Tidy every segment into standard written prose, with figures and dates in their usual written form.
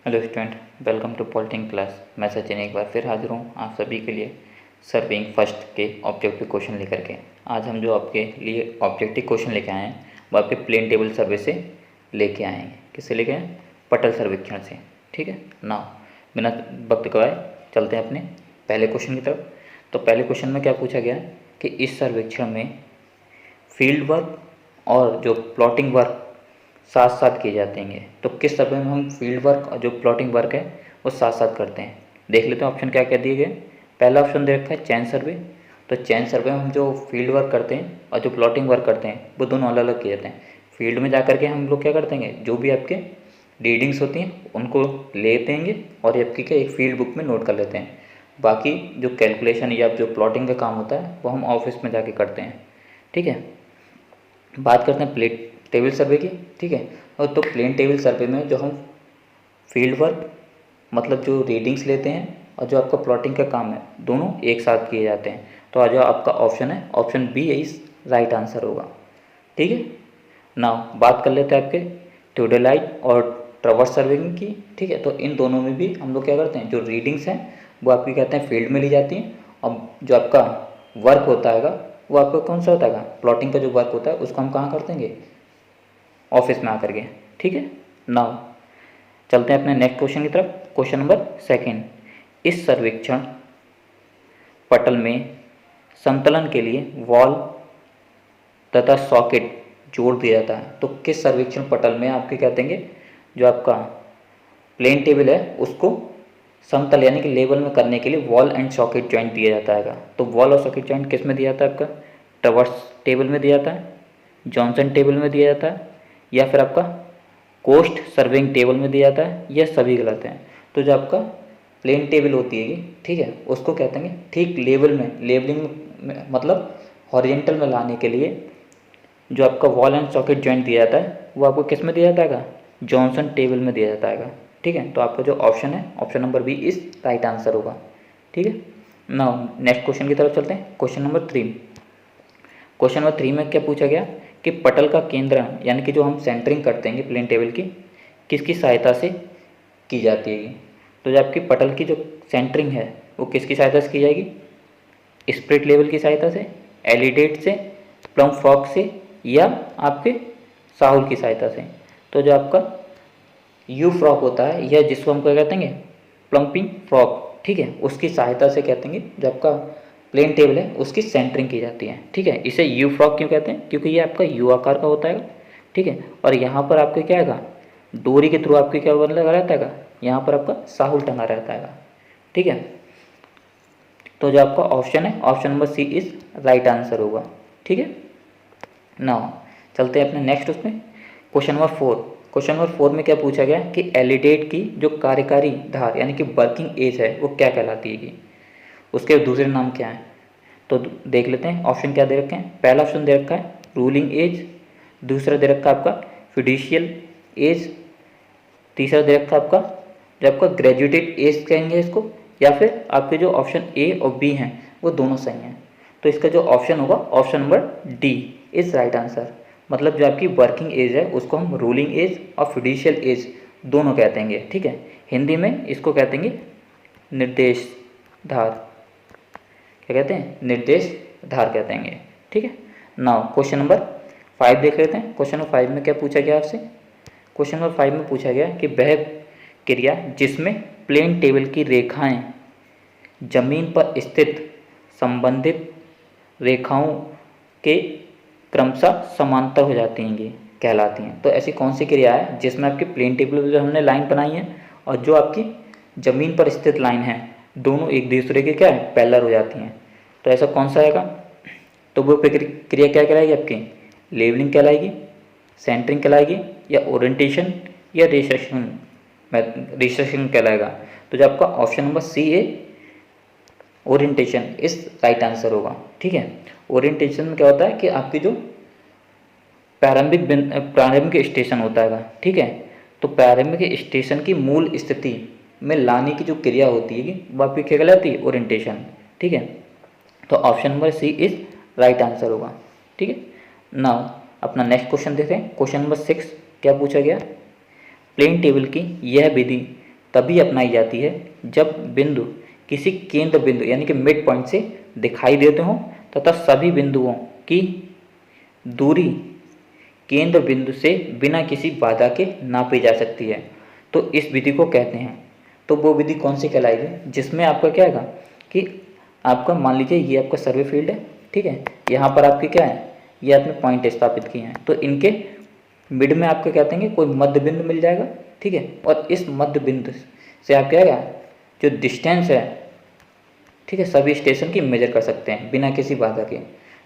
Hello student, welcome to polity class. मैं सचिन एक बार फिर हाजिर हूँ आप सभी के लिए सर्विंग फर्स्ट के ऑब्जेक्टिव क्वेश्चन लेकर के। आज हम जो आपके लिए ऑब्जेक्टिव क्वेश्चन लेके आए हैं वो आपके प्लेन टेबल सर्वे से लेके आए हैं। किससे लेके आए? पटल सर्वेक्षण से। ठीक है ना, बिना वक्त गवाए चलते हैं अपने पहले क्वेश्चन की तरफ। तो पहले क्वेश्चन में क्या पूछा गया कि इस सर्वेक्षण में फील्ड वर्क और जो प्लॉटिंग वर्क साथ साथ किए जाते हैं। तो किस सर्वे में हम फील्ड वर्क और जो प्लॉटिंग वर्क है वो साथ साथ करते हैं। देख लेते हैं ऑप्शन क्या क्या दिए गए। पहला ऑप्शन दे रखा है चैन सर्वे। तो चैन सर्वे में हम जो फील्ड वर्क करते हैं और जो प्लॉटिंग वर्क करते हैं वो दोनों अलग अलग किए जाते हैं। फील्ड में जा करके हम लोग क्या करते हैं, जो भी आपके रीडिंग्स होती हैं उनको लेते हैं और आपकी क्या एक फील्ड बुक में नोट कर लेते हैं। बाकी जो कैलकुलेशन या जो प्लॉटिंग का काम होता है वो हम ऑफिस में जाके करते हैं। ठीक है, बात करते हैं प्लेन टेबल सर्वे की। ठीक है, और तो प्लेन टेबल सर्वे में जो हम फील्ड वर्क मतलब जो रीडिंग्स लेते हैं और जो आपका प्लॉटिंग का काम है दोनों एक साथ किए जाते हैं। तो आज जो आपका ऑप्शन है ऑप्शन बी इस राइट आंसर होगा। ठीक है ना, बात कर लेते हैं आपके ट्यूडेलाइट और ट्रवर्स सर्विंग की। ठीक है, तो इन दोनों में भी हम लोग क्या करते हैं, जो रीडिंग्स हैं वो आपकी कहते हैं फील्ड में ली जाती हैं और जो आपका वर्क होता है वो आपका कौन सा होता है, प्लॉटिंग का जो वर्क होता है उसको हम कहाँ करते हैं, ऑफिस में आकर के। ठीक है, नाउ चलते हैं अपने नेक्स्ट क्वेश्चन की तरफ। क्वेश्चन नंबर सेकंड, इस सर्वेक्षण पटल में समतलन के लिए वॉल तथा सॉकेट जोड़ दिया जाता है। तो किस सर्वेक्षण पटल में आपके कहते हैं जो आपका प्लेन टेबल है उसको समतल यानी कि लेवल में करने के लिए वॉल एंड सॉकेट जॉइंट दिया जाता है। तो वॉल और सॉकेट जॉइंट किस में दिया जाता है, आपका ट्रवर्स टेबल में दिया जाता है, जॉनसन टेबल में दिया जाता है, या फिर आपका कोस्ट सर्विंग टेबल में दिया जाता है, यह सभी गलत हैं। तो जो आपका प्लेन टेबल होती है, ठीक है, उसको कहते हैं ठीक लेवल में लेवलिंग में मतलब हॉरिजेंटल में लाने के लिए जो आपका वॉल एंड सॉकेट जॉइंट दिया जाता है वो आपको किस में दिया जाता है, जॉनसन टेबल में दिया जाता है। ठीक है, तो आपका जो ऑप्शन है ऑप्शन नंबर बी इस राइट आंसर होगा। ठीक है, नाउ नेक्स्ट क्वेश्चन की तरफ चलते हैं। Question number 3। क्वेश्चन नंबर 3 में क्या पूछा गया कि पटल का केंद्र यानी कि जो हम सेंटरिंग करते हैं प्लेन टेबल की किसकी सहायता से की जाती है। तो जो आपकी पटल की जो सेंटरिंग है वो किसकी सहायता से की जाएगी, स्प्लिट लेवल की सहायता से, एलिडेट से, प्लम फ्रॉक से, या आपके साहुल की सहायता से। तो जो आपका यू फ्रॉक होता है या जिसको हम क्या कहते हैं प्लम्पिंग फ्रॉक, ठीक है, उसकी सहायता से कहते हैं जो आपका प्लेन टेबल है उसकी सेंटरिंग की जाती है। ठीक है, इसे यू फ्रॉक क्यों कहते हैं, क्योंकि ये आपका यू आकार का होता है। ठीक है, और यहाँ पर आपके क्या है, डोरी के थ्रू आपके क्या लगा रहता है, यहाँ पर आपका साहुल टंगा रहता है। ठीक है, तो जो आपका ऑप्शन है option number C is right answer होगा। ठीक है, नाउ चलते हैं अपने नेक्स्ट उसमें क्वेश्चन नंबर 4। क्वेश्चन नंबर 4 में क्या पूछा गया कि एलिडेट की जो कार्यकारी धार यानी कि वर्किंग एज है वो क्या कहलाती है, उसके दूसरे नाम क्या है। तो देख लेते हैं ऑप्शन क्या दे रखे हैं। पहला ऑप्शन दे रखा है रूलिंग एज, दूसरा दे रखा है आपका फिड्यूशियल एज, तीसरा दे रखा है आपका जो आपका ग्रेजुएटेड एज कहेंगे इसको, या फिर आपके जो ऑप्शन ए और बी हैं वो दोनों सही हैं। तो इसका जो ऑप्शन होगा option number D is right answer. मतलब जो आपकी वर्किंग एज है उसको हम रूलिंग एज और फिड्यूशियल एज दोनों कहते हैं। ठीक है, हिंदी में इसको कहते हैं निर्देश धार, क्या कहते हैं, निर्देश धार कहते हैं। ठीक है, नाउ क्वेश्चन नंबर 5 देख लेते हैं। क्वेश्चन नंबर 5 में क्या पूछा गया आपसे। क्वेश्चन नंबर 5 में पूछा गया कि वह क्रिया जिसमें प्लेन टेबल की रेखाएं जमीन पर स्थित संबंधित रेखाओं के क्रमशः समांतर हो जाती हैं कहलाती हैं। तो ऐसी कौन सी क्रिया है जिसमें आपकी प्लेन टेबल पर जो हमने लाइन बनाई है और जो आपकी ज़मीन पर स्थित लाइन है दोनों एक दूसरे के क्या है, पैरेलल हो जाती हैं। तो ऐसा कौन सा आएगा, तो वो क्रिया क्या कहलाएगी आपकी, लेवलिंग कहलाएगी, सेंटरिंग कहलाएगी, या ओरिएंटेशन, या रिसेक्शन कहलाएगा। तो जो आपका ऑप्शन नंबर सी है ओरिएंटेशन इस राइट आंसर होगा। ठीक है, ओरिएंटेशन में क्या होता है कि आपकी जो प्रारंभिक स्टेशन होता है, ठीक है, तो प्रारंभिक स्टेशन की मूल स्थिति में लाने की जो क्रिया होती है वो आपकी क्या कहलाती है, ओरिएंटेशन। ठीक है, तो option number C is right answer होगा। ठीक है, नाउ अपना नेक्स्ट क्वेश्चन देखते हैं। क्वेश्चन नंबर 6 क्या पूछा गया, प्लेन टेबल की यह विधि तभी अपनाई जाती है जब बिंदु किसी केंद्र बिंदु यानी कि मिड पॉइंट से दिखाई देते हों तथा सभी बिंदुओं की दूरी केंद्र बिंदु से बिना किसी बाधा के नापी जा सकती है, तो इस विधि को कहते हैं। तो वो विधि कौन सी कहलाएगी, जिसमें आपका क्या है कि आपका मान लीजिए ये आपका सर्वे फील्ड है, ठीक है, यहाँ पर आपके क्या है, ये आपने पॉइंट स्थापित किए हैं, तो इनके मिड में आपको क्या कहेंगे, कोई मध्य बिंदु मिल जाएगा, ठीक है, और इस मध्य बिंदु से आप क्या है जो डिस्टेंस है, ठीक है, सभी स्टेशन की मेजर कर सकते हैं बिना किसी बाधा के।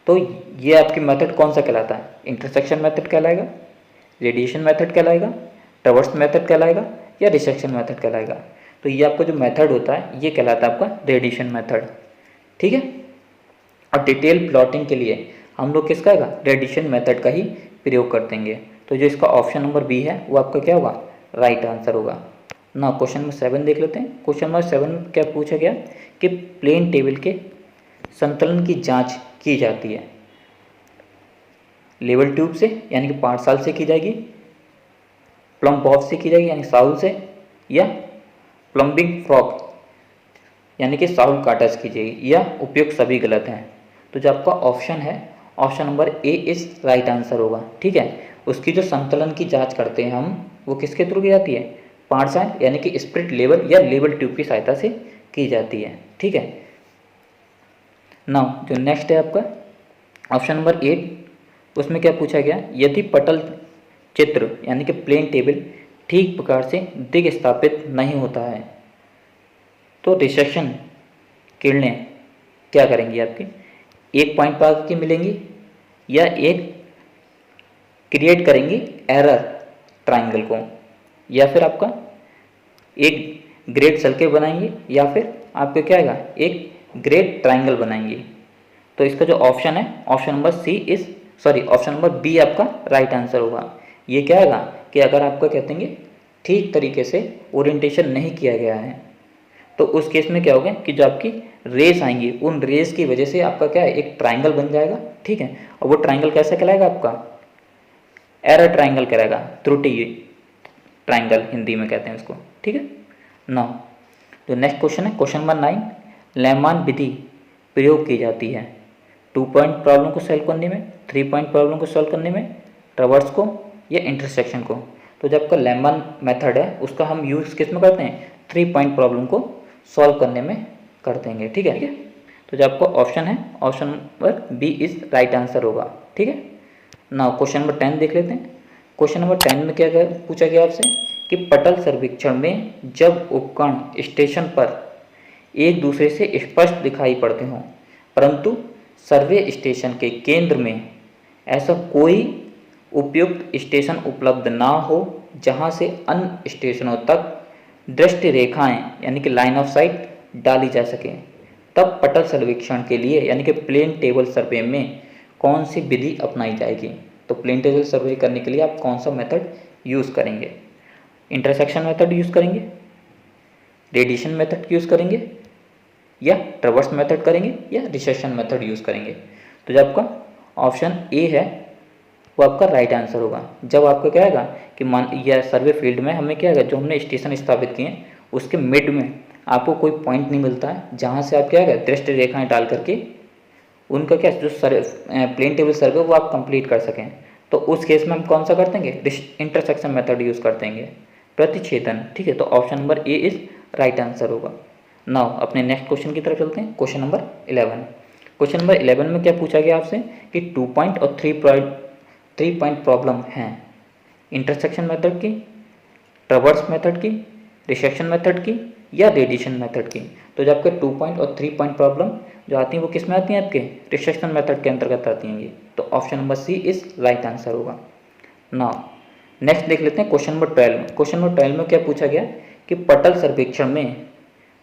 तो ये आपकी मेथड कौन सा कहलाता है, इंटरसेक्शन मेथड कहलाएगा, रेडिएशन मेथड कहलाएगा, ट्रवर्स मेथड कहलाएगा या रिसेक्शन मेथड कहलाएगा। तो ये आपका जो मेथड होता है ये कहलाता है आपका रेडिएशन मेथड, ठीक है। और डिटेल प्लॉटिंग के लिए हम लोग किसका आएगा, रेडिएशन मेथड का ही प्रयोग कर देंगे। तो जो इसका ऑप्शन नंबर बी है वो आपका क्या होगा, राइट आंसर होगा ना। क्वेश्चन नंबर 7 देख लेते हैं। क्वेश्चन नंबर 7 में क्या पूछा गया कि प्लेन टेबल के संतुलन की जांच की जाती है लेवल ट्यूब से यानी कि पार्टसाल से की जाएगी, प्लम बॉक्स से की जाएगी यानी साउल से, या प्लम्बिंग फ्रॉक यानी कि साउल काटा से की जाएगी, या उपयुक्त सभी गलत हैं। तो जो आपका ऑप्शन है ऑप्शन नंबर ए इस राइट आंसर होगा, ठीक है। उसकी जो संतुलन की जांच करते हैं हम वो किसके थ्रू की जाती है, पार्टसाल यानी कि स्प्रिट लेवल या लेवल ट्यूब की सहायता से की जाती है, ठीक है। नाउ जो नेक्स्ट है आपका ऑप्शन नंबर 8, उसमें क्या पूछा गया, यदि पटल चित्र यानी कि प्लेन टेबल ठीक प्रकार से दिग स्थापित नहीं होता है तो रिसेक्शन किरणें क्या करेंगी आपकी, एक पॉइंट पर की मिलेंगी या एक क्रिएट करेंगी एरर ट्राइंगल को, या फिर आपका एक ग्रेट सर्कल बनाएंगे, या फिर आपको क्या आएगा एक ग्रेट ट्राइंगल बनाएंगे। तो इसका जो ऑप्शन है option number option number B आपका राइट आंसर होगा। ये क्या आएगा कि अगर आपको कहते हैं ठीक तरीके से ओरिएंटेशन नहीं किया गया है तो उस केस में क्या होगा कि जो आपकी रेस आएंगी उन रेस की वजह से आपका क्या है एक ट्राइंगल बन जाएगा, ठीक है। और वो ट्राइंगल कैसे कहलाएगा, आपका एरर ट्राइंगल कहलाएगा, त्रुटि ट्राइंगल हिंदी में कहते हैं उसको, ठीक है। नाउ जो नेक्स्ट क्वेश्चन है क्वेश्चन नंबर 9, लेमान विधि प्रयोग की जाती है 2 पॉइंट प्रॉब्लम को सॉल्व करने में, 3 पॉइंट प्रॉब्लम को सॉल्व करने में, ट्रवर्स को या इंटरसेक्शन को। तो जब का लेमन मेथड है उसका हम यूज़ किस में करते हैं, 3 पॉइंट प्रॉब्लम को सॉल्व करने में कर देंगे, ठीक है। तो जो आपका ऑप्शन है option number B is right answer होगा, ठीक है। नाउ क्वेश्चन नंबर 10 देख लेते हैं। क्वेश्चन नंबर 10 में क्या पूछा गया आपसे कि पटल सर्वेक्षण में जब उपकरण स्टेशन पर एक दूसरे से स्पष्ट दिखाई पड़ते हों परंतु सर्वे स्टेशन के केंद्र में ऐसा कोई उपयुक्त स्टेशन उपलब्ध ना हो जहां से अन्य स्टेशनों तक दृष्टि रेखाएं यानी कि लाइन ऑफ साइट डाली जा सके, तब पटल सर्वेक्षण के लिए यानी कि प्लेन टेबल सर्वे में कौन सी विधि अपनाई जाएगी। तो प्लेन टेबल सर्वे करने के लिए आप कौन सा मेथड यूज़ करेंगे, इंटरसेक्शन मेथड यूज़ करेंगे, रेडिएशन मेथड यूज़ करेंगे, या ट्रवर्स मेथड करेंगे, या रिसेक्शन मेथड यूज़ करेंगे। तो जब आपका ऑप्शन ए है वो आपका राइट आंसर होगा। जब आपको क्या आएगा कि मान या सर्वे फील्ड में हमें क्या आएगा, जो हमने स्टेशन स्थापित किए हैं उसके मिड में आपको कोई पॉइंट नहीं मिलता है जहाँ से आप क्या आएगा दृष्टि रेखाएं डाल करके उनका क्या जो प्लेन टेबल सर्वे वो आप कंप्लीट कर सकें। तो उस केस में हम कौन सा कर देंगे, इंटरसेक्शन मेथड यूज़ कर देंगे, प्रतिच्छेदन, ठीक है। तो option number A is right answer होगा। नाउ अपने नेक्स्ट क्वेश्चन की तरफ चलते हैं। Question number 11। क्वेश्चन नंबर 11 में क्या पूछा गया आपसे कि 2 पॉइंट और 3 पॉइंट प्रॉब्लम हैं, इंटरसेक्शन मेथड की, ट्रवर्स मेथड की, रिसेक्शन मेथड की, या रेडिएशन मेथड की। तो जब आपके 2 पॉइंट और 3 पॉइंट प्रॉब्लम जो आती हैं वो किस में आती हैं, आपके रिसेक्शन मेथड के अंतर्गत आती हैं ये। तो option number C is right answer होगा। नाउ नेक्स्ट देख लेते हैं क्वेश्चन नंबर 12। क्वेश्चन नंबर 12 में क्या पूछा गया कि पटल सर्वेक्षण में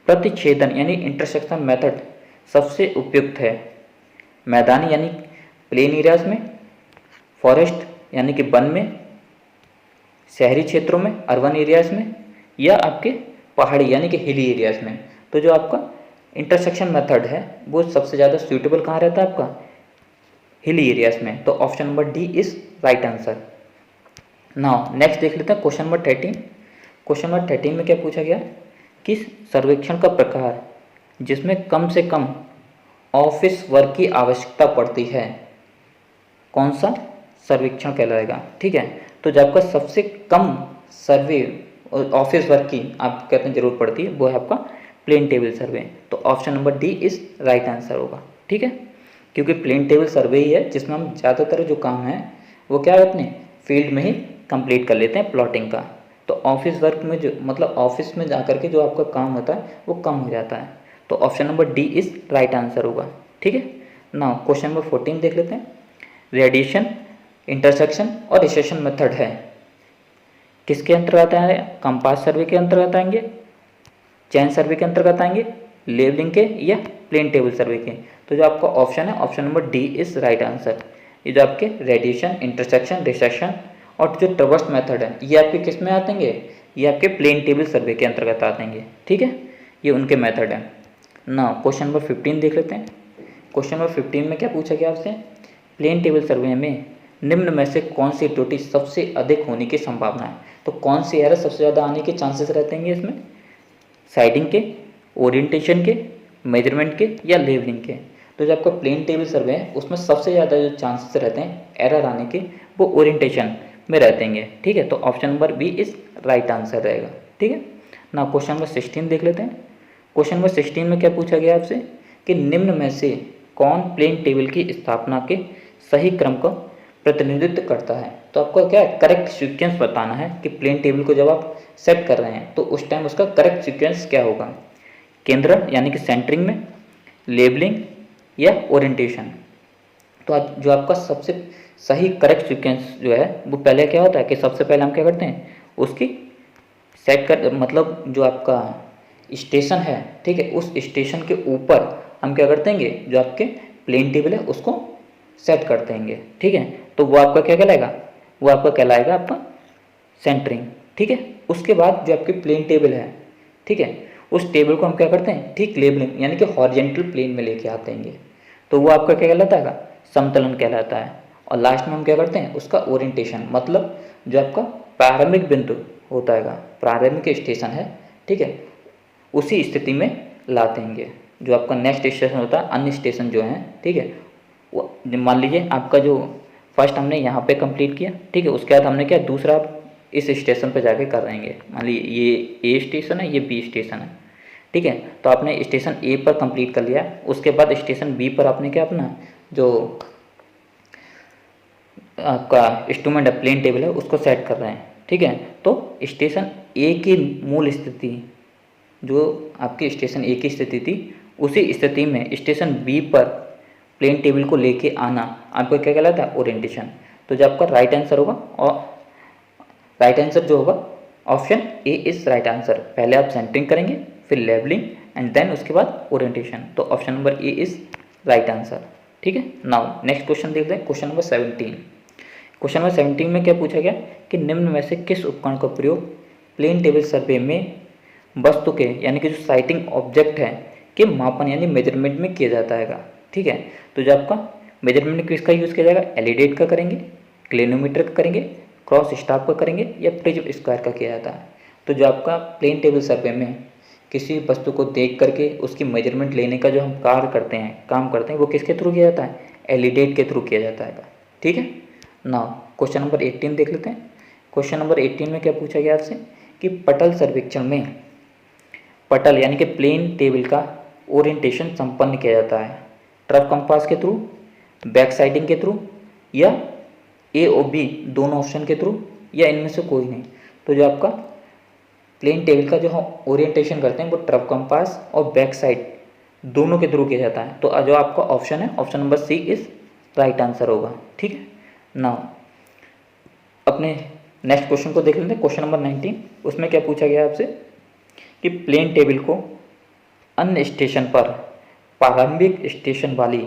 प्रतिच्छेदन यानी इंटरसेक्शन मेथड सबसे उपयुक्त है मैदानी यानी प्लेन एरियाज में, फॉरेस्ट यानी कि वन में, शहरी क्षेत्रों में अर्बन एरियाज में, या आपके पहाड़ी यानी कि हिली एरियाज में। तो जो आपका इंटरसेक्शन मेथड है वो सबसे ज़्यादा सूटेबल कहाँ रहता है, आपका हिली एरियाज में। तो option number D is right answer. Now next देख लेते हैं क्वेश्चन नंबर 13। क्वेश्चन नंबर 13 में क्या पूछा गया कि सर्वेक्षण का प्रकार जिसमें कम से कम ऑफिस वर्क की आवश्यकता पड़ती है कौन सा सर्वेक्षण कहलाएगा। ठीक है, तो जब आपका सबसे कम सर्वे ऑफिस वर्क की आप कहते हैं जरूरत पड़ती है वो है आपका प्लेन टेबल सर्वे। तो option number D is right answer होगा। ठीक है, क्योंकि प्लेन टेबल सर्वे ही है जिसमें हम ज़्यादातर जो काम है वो क्या है अपने फील्ड में ही कंप्लीट कर लेते हैं प्लॉटिंग का। तो ऑफिस वर्क में जो मतलब ऑफिस में जा करके जो आपका काम होता है वो कम हो जाता है। तो option number D is right answer होगा। ठीक है, नाउ क्वेश्चन नंबर 14 देख लेते हैं। रेडिएशन, इंटरसेक्शन और रिसेशन मेथड है किसके अंतर्गत आए? कंपास सर्वे के अंतर्गत आएंगे, चैन सर्वे के अंतर्गत आएंगे, लेबलिंग के या प्लेन टेबल सर्वे के। तो जो आपका ऑप्शन है option number D is right answer. ये जो आपके रेडिएशन, इंटरसेक्शन, रिसेशन और जो ट्रवर्स मेथड है ये आपके किस में आते हैं? ये आपके प्लेन टेबल सर्वे के अंतर्गत आते हैं। ठीक है, ये उनके मेथड है। ना क्वेश्चन नंबर 15 देख लेते हैं। क्वेश्चन नंबर 15 में क्या पूछा गया आपसे? प्लेन टेबल सर्वे में निम्न में से कौन सी त्रुटि सबसे अधिक होने की संभावना है? तो कौन सी एरर सबसे ज़्यादा आने के चांसेस रहते हैं इसमें? साइडिंग के, ओरिएंटेशन के, मेजरमेंट के या लेवलिंग के। तो जो आपका प्लेन टेबल सर्वे है उसमें सबसे ज़्यादा जो चांसेस रहते हैं एरर आने के वो ओरिएंटेशन में रहते हैं। ठीक है, तो option number B is right answer रहेगा। ठीक है ना, क्वेश्चन नंबर 16 देख लेते हैं। क्वेश्चन नंबर 16 में क्या पूछा गया आपसे कि निम्न में से कौन प्लेन टेबल की स्थापना के सही क्रम को प्रतिनिधित्व करता है? तो आपको क्या है करेक्ट सीक्वेंस बताना है कि प्लेन टेबल को जब आप सेट कर रहे हैं तो उस टाइम उसका करेक्ट सीक्वेंस क्या होगा। केंद्र यानी कि सेंटरिंग में, लेबलिंग या ओरिएंटेशन। तो आज जो आपका सबसे सही करेक्ट सीक्वेंस जो है वो पहले क्या होता है कि सबसे पहले हम क्या करते हैं उसकी सेट कर मतलब जो आपका स्टेशन है, ठीक है, उस स्टेशन के ऊपर हम क्या करते हैं जो आपके प्लेन टेबल है उसको सेट करते हैं। ठीक है, तो वो आपका क्या कहलाएगा? वो आपका कहलाएगा आपका सेंटरिंग। ठीक है, उसके बाद जो आपकी प्लेन टेबल है, ठीक है, उस टेबल को हम क्या करते हैं ठीक लेबलिंग यानी कि हॉरिजेंटल प्लेन में लेके आते हैं। तो वो आपका क्या कहलाता है? समतलन कहलाता है। और लास्ट में हम क्या करते हैं उसका ओरिएंटेशन मतलब जो आपका प्रारंभिक बिंदु होता है, प्रारंभिक स्टेशन है, ठीक है, उसी स्थिति में लाते हैं। जो आपका नेक्स्ट स्टेशन होता है अन्य स्टेशन जो हैं, ठीक है, वो मान लीजिए आपका जो फर्स्ट हमने यहाँ पे कंप्लीट किया, ठीक है, उसके बाद हमने क्या दूसरा इस स्टेशन पे जाके कर रहेंगे। मान लीजिए ये ए स्टेशन है, ये बी स्टेशन है, ठीक है, तो आपने स्टेशन ए पर कंप्लीट कर लिया, उसके बाद स्टेशन बी पर आपने क्या अपना जो आपका इंस्ट्रूमेंट है प्लेन टेबल है उसको सेट कर रहे हैं। ठीक है, तो स्टेशन ए की मूल स्थिति जो आपकी स्टेशन ए की स्थिति थी उसी स्थिति में स्टेशन बी पर प्लेन टेबल को लेके आना आपको क्या कहलाता है? ओरिएंटेशन। तो जो आपका राइट आंसर होगा और राइट आंसर जो होगा option A is right answer. पहले आप सेंटरिंग करेंगे फिर लेबलिंग एंड देन उसके बाद ओरिएंटेशन। तो option number A is right answer. ठीक है, नाउ नेक्स्ट क्वेश्चन देखते हैं। Question number 17। क्वेश्चन नंबर 17 में क्या पूछा गया कि निम्न में से किस उपकरण का प्रयोग प्लेन टेबल सर्वे में वस्तु के यानी कि जो साइटिंग ऑब्जेक्ट है के मापन यानी मेजरमेंट में किया जाता है। ठीक है, तो जो आपका मेजरमेंट किसका यूज़ किया जाएगा? एलिडेट का करेंगे, क्लेनोमीटर का करेंगे, क्रॉस स्टाफ का करेंगे या प्रिज्म स्क्वायर का किया जाता है। तो जो आपका प्लेन टेबल सर्वे में किसी वस्तु को देख करके उसकी मेजरमेंट लेने का जो हम कार्य करते हैं काम करते हैं वो किसके थ्रू किया जाता है? एलिडेट के थ्रू किया जाता है। ठीक है, नाउ क्वेश्चन नंबर 18 देख लेते हैं। क्वेश्चन नंबर 18 में क्या पूछा गया आपसे कि पटल सर्वेक्षण में पटल यानी कि प्लेन टेबल का ओरिएंटेशन संपन्न किया जाता है ट्रफ कंपास के थ्रू, बैक साइडिंग के थ्रू या ए और बी दोनों ऑप्शन के थ्रू या इनमें से कोई नहीं। तो जो आपका प्लेन टेबल का जो हम ओरिएंटेशन करते हैं वो ट्रफ कंपास और बैक साइड दोनों के थ्रू किया जाता है। तो जो आपका ऑप्शन है option number C is right answer होगा। ठीक है, नाउ अपने नेक्स्ट क्वेश्चन को देख लेते हैं। क्वेश्चन नंबर 19 उसमें क्या पूछा गया आपसे कि प्लेन टेबल को अन्य स्टेशन पर प्रारंभिक स्टेशन वाली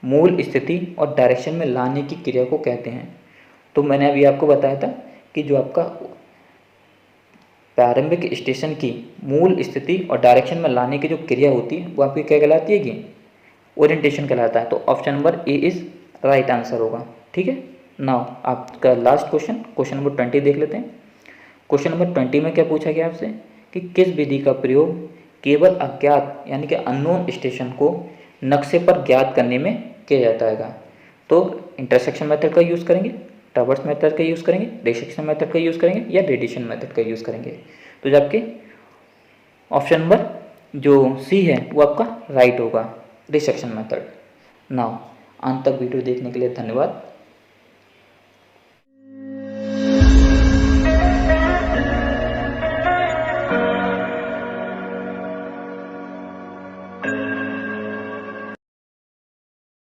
मूल स्थिति और डायरेक्शन में लाने की क्रिया को कहते हैं। तो मैंने अभी आपको बताया था कि जो आपका प्रारंभिक स्टेशन की मूल स्थिति और डायरेक्शन में लाने की जो क्रिया होती है वो आपकी क्या कहलाती है कि ओरिएंटेशन कहलाता है। तो option number A is right answer होगा। ठीक है, नाउ आपका लास्ट क्वेश्चन क्वेश्चन नंबर 20 देख लेते हैं। क्वेश्चन नंबर 20 में क्या पूछा गया आपसे कि किस विधि का प्रयोग केवल अज्ञात यानी कि अननोन स्टेशन को नक्शे पर ज्ञात करने में किया जाता है। तो इंटरसेक्शन मेथड का यूज़ करेंगे, ट्रावर्स मेथड का यूज़ करेंगे, डिसेक्शन मेथड का यूज़ करेंगे या रेडिएशन मेथड का यूज़ करेंगे। तो जो आपके ऑप्शन नंबर जो सी है वो आपका राइट होगा, डिसेक्शन मेथड। नाउ अंत तक वीडियो देखने के लिए धन्यवाद।